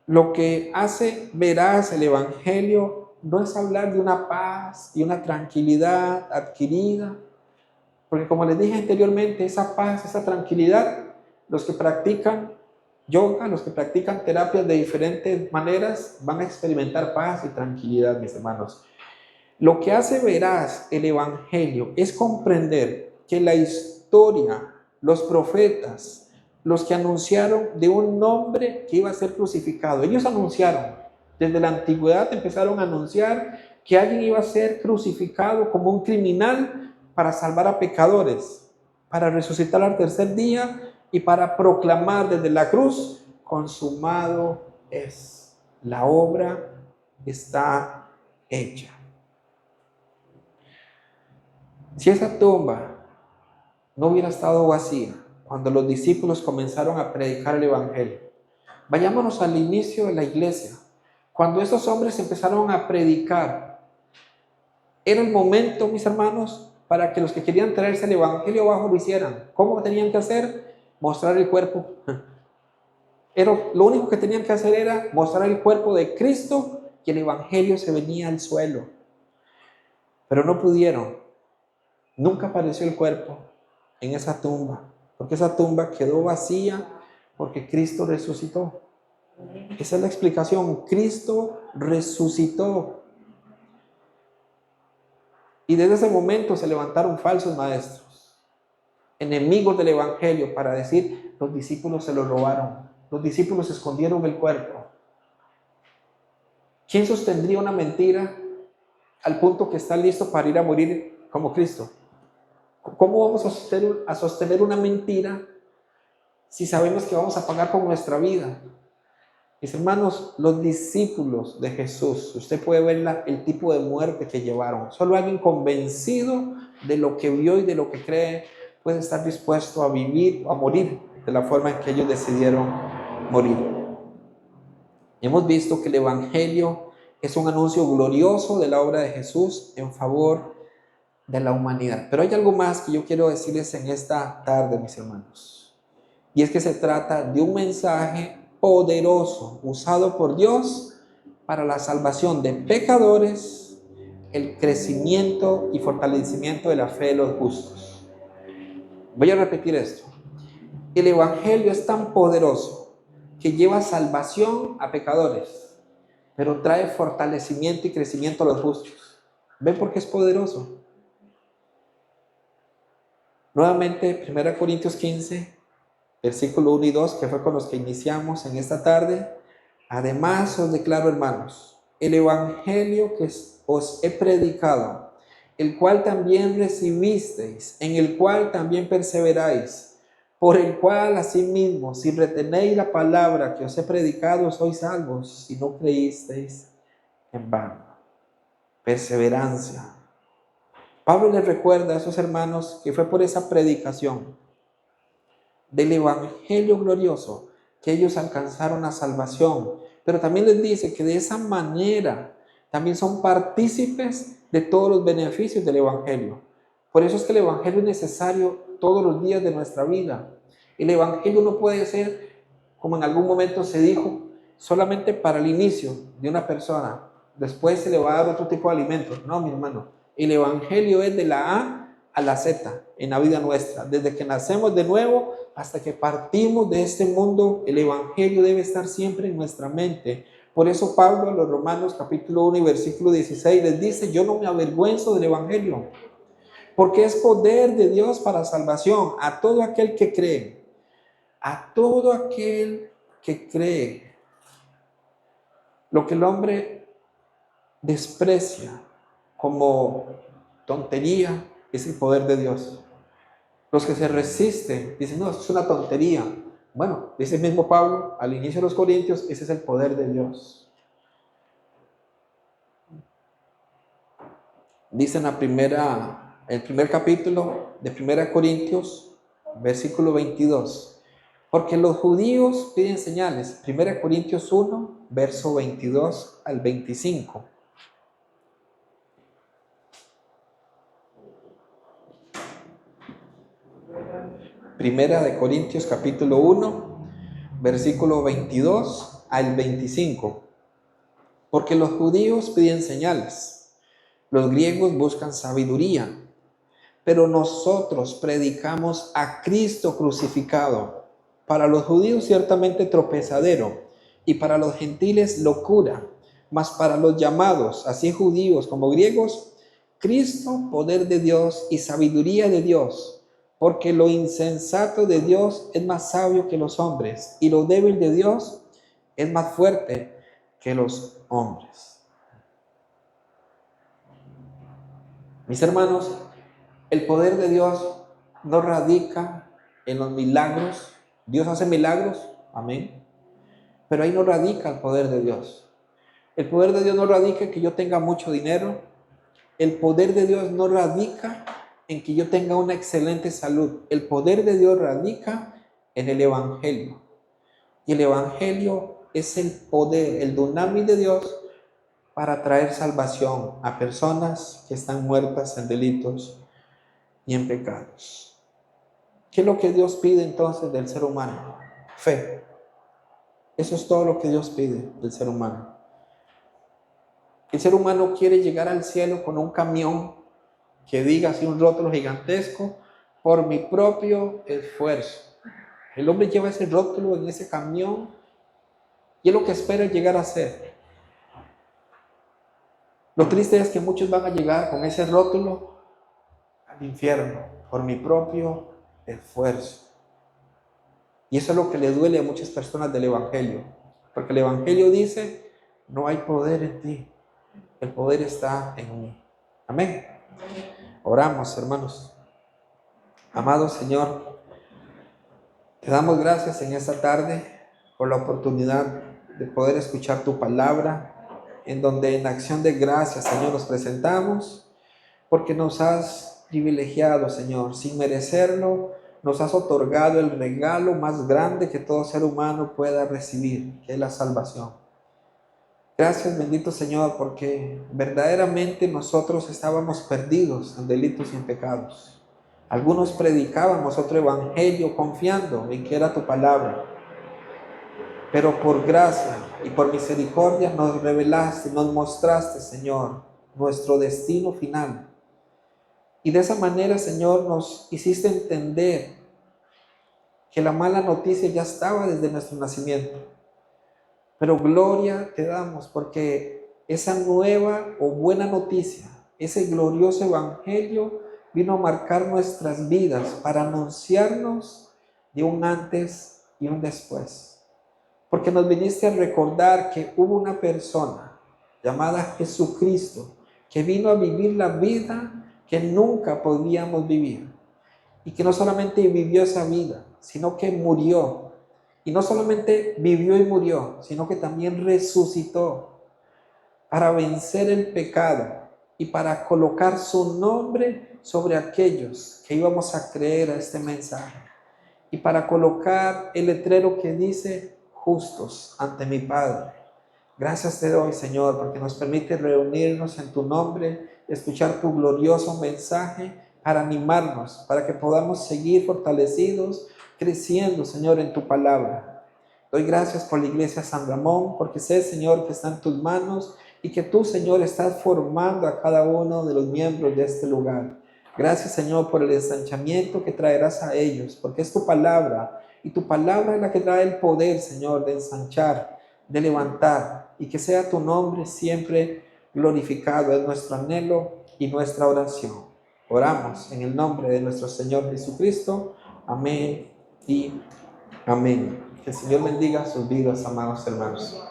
Speaker 1: lo que hace veraz el evangelio no es hablar de una paz y una tranquilidad adquirida, porque como les dije anteriormente, esa paz, esa tranquilidad, los que practican yoga, los que practican terapias de diferentes maneras, van a experimentar paz y tranquilidad, mis hermanos. Lo que hace veraz el evangelio es comprender que la historia, los profetas, los que anunciaron de un hombre que iba a ser crucificado, ellos anunciaron, desde la antigüedad empezaron a anunciar que alguien iba a ser crucificado como un criminal para salvar a pecadores, para resucitar al tercer día y para proclamar desde la cruz, consumado es, la obra está hecha. Si esa tumba no hubiera estado vacía cuando los discípulos comenzaron a predicar el evangelio, vayámonos al inicio de la iglesia. Cuando esos hombres empezaron a predicar, era el momento, mis hermanos, para que los que querían traerse el evangelio abajo lo hicieran. ¿Cómo tenían que hacer? Mostrar el cuerpo. Lo único que tenían que hacer era mostrar el cuerpo de Cristo, y el evangelio se venía al suelo. Pero no pudieron. Nunca apareció el cuerpo en esa tumba, porque esa tumba quedó vacía porque Cristo resucitó. Esa es la explicación. Cristo resucitó. Y desde ese momento se levantaron falsos maestros, enemigos del evangelio, para decir, los discípulos se lo robaron, los discípulos escondieron el cuerpo. ¿Quién sostendría una mentira al punto que está listo para ir a morir como Cristo? ¿Cómo vamos a sostener una mentira si sabemos que vamos a pagar con nuestra vida? Mis hermanos, los discípulos de Jesús, usted puede ver el tipo de muerte que llevaron. Solo alguien convencido de lo que vio y de lo que cree puede estar dispuesto a vivir o a morir de la forma en que ellos decidieron morir. Hemos visto que el evangelio Es un anuncio glorioso de la obra de Jesús en favor de la humanidad. Pero hay algo más que yo quiero decirles en esta tarde, mis hermanos. Y es que se trata de un mensaje poderoso usado por Dios para la salvación de pecadores, el crecimiento y fortalecimiento de la fe de los justos. Voy a repetir esto. El Evangelio es tan poderoso que lleva salvación a pecadores, pero trae fortalecimiento y crecimiento a los justos. ¿Ven por qué es poderoso? Nuevamente, 1 Corintios 15, versículo 1 y 2, que fue con los que iniciamos en esta tarde. Además os declaro, hermanos, el Evangelio que os he predicado, el cual también recibisteis, en el cual también perseveráis, por el cual asimismo, si retenéis la palabra que os he predicado, sois salvos, si no creísteis en vano. Perseverancia. Pablo les recuerda a esos hermanos que fue por esa predicación del Evangelio glorioso que ellos alcanzaron la salvación, pero también les dice que de esa manera también son partícipes de todos los beneficios del Evangelio. Por eso es que el Evangelio es necesario todos los días de nuestra vida. El Evangelio no puede ser, como en algún momento se dijo, solamente para el inicio de una persona. Después se le va a dar otro tipo de alimentos. No, mi hermano. El Evangelio es de la A a la Z en la vida nuestra. Desde que nacemos de nuevo hasta que partimos de este mundo, el Evangelio debe estar siempre en nuestra mente. Por eso Pablo a los Romanos capítulo 1 y versículo 16 les dice: yo no me avergüenzo del Evangelio, porque es poder de Dios para salvación a todo aquel que cree. A todo aquel que cree. Lo que el hombre desprecia como tontería es el poder de Dios. Los que se resisten dicen: no, eso es una tontería. Bueno, dice el mismo Pablo al inicio de los Corintios, ese es el poder de Dios. Dice en el primer capítulo de 1 Corintios, versículo 22. Porque los judíos piden señales. 1 Corintios 1, verso 22 al 25. Primera de Corintios capítulo 1, versículo 22 al 25. Porque los judíos piden señales, los griegos buscan sabiduría, pero nosotros predicamos a Cristo crucificado. Para los judíos ciertamente tropezadero, y para los gentiles locura, mas para los llamados, así judíos como griegos, Cristo, poder de Dios y sabiduría de Dios. Porque lo insensato de Dios es más sabio que los hombres, y lo débil de Dios es más fuerte que los hombres. Mis hermanos, el poder de Dios no radica en los milagros. Dios hace milagros, amén, pero ahí no radica el poder de Dios. El poder de Dios no radica en que yo tenga mucho dinero. El poder de Dios no radica en que yo tenga una excelente salud. El poder de Dios radica en el Evangelio. Y el Evangelio es el poder, el dunamis de Dios para traer salvación a personas que están muertas en delitos y en pecados. ¿Qué es lo que Dios pide entonces del ser humano? Fe. Eso es todo lo que Dios pide del ser humano. El ser humano quiere llegar al cielo con un camión que diga así, un rótulo gigantesco: por mi propio esfuerzo. El hombre lleva ese rótulo en ese camión y es lo que espera llegar a ser. Lo triste es que muchos van a llegar con ese rótulo al infierno, por mi propio esfuerzo. Y eso es lo que le duele a muchas personas del Evangelio, porque el Evangelio dice: no hay poder en ti, el poder está en mí. Amén. Oramos, hermanos. Amado Señor, te damos gracias en esta tarde por la oportunidad de poder escuchar tu palabra, en donde en acción de gracias, Señor, nos presentamos, porque nos has privilegiado, Señor, sin merecerlo. Nos has otorgado el regalo más grande que todo ser humano pueda recibir, que es la salvación. Gracias, bendito Señor, porque verdaderamente nosotros estábamos perdidos en delitos y en pecados. Algunos predicábamos otro evangelio confiando en que era tu palabra, pero por gracia y por misericordia nos revelaste, nos mostraste, Señor, nuestro destino final. Y de esa manera, Señor, nos hiciste entender que la mala noticia ya estaba desde nuestro nacimiento. Pero gloria te damos porque esa nueva o buena noticia, ese glorioso evangelio vino a marcar nuestras vidas para anunciarnos de un antes y un después. Porque nos viniste a recordar que hubo una persona llamada Jesucristo que vino a vivir la vida que nunca podíamos vivir. Y que no solamente vivió esa vida, sino que murió. Y no solamente vivió y murió, sino que también resucitó para vencer el pecado y para colocar su nombre sobre aquellos que íbamos a creer a este mensaje. Y para colocar el letrero que dice: justos ante mi Padre. Gracias te doy, Señor, porque nos permite reunirnos en tu nombre, escuchar tu glorioso mensaje para animarnos, para que podamos seguir fortalecidos, creciendo, Señor, en tu palabra. Doy gracias por la iglesia San Ramón, porque sé, Señor, que está en tus manos y que tú, Señor, estás formando a cada uno de los miembros de este lugar. Gracias, Señor, por el ensanchamiento que traerás a ellos, porque es tu palabra, y tu palabra es la que trae el poder, Señor, de ensanchar, de levantar, y que sea tu nombre siempre glorificado. Es nuestro anhelo y nuestra oración. Oramos en el nombre de nuestro Señor Jesucristo. Amén y amén. Que el Señor bendiga sus vidas, amados hermanos.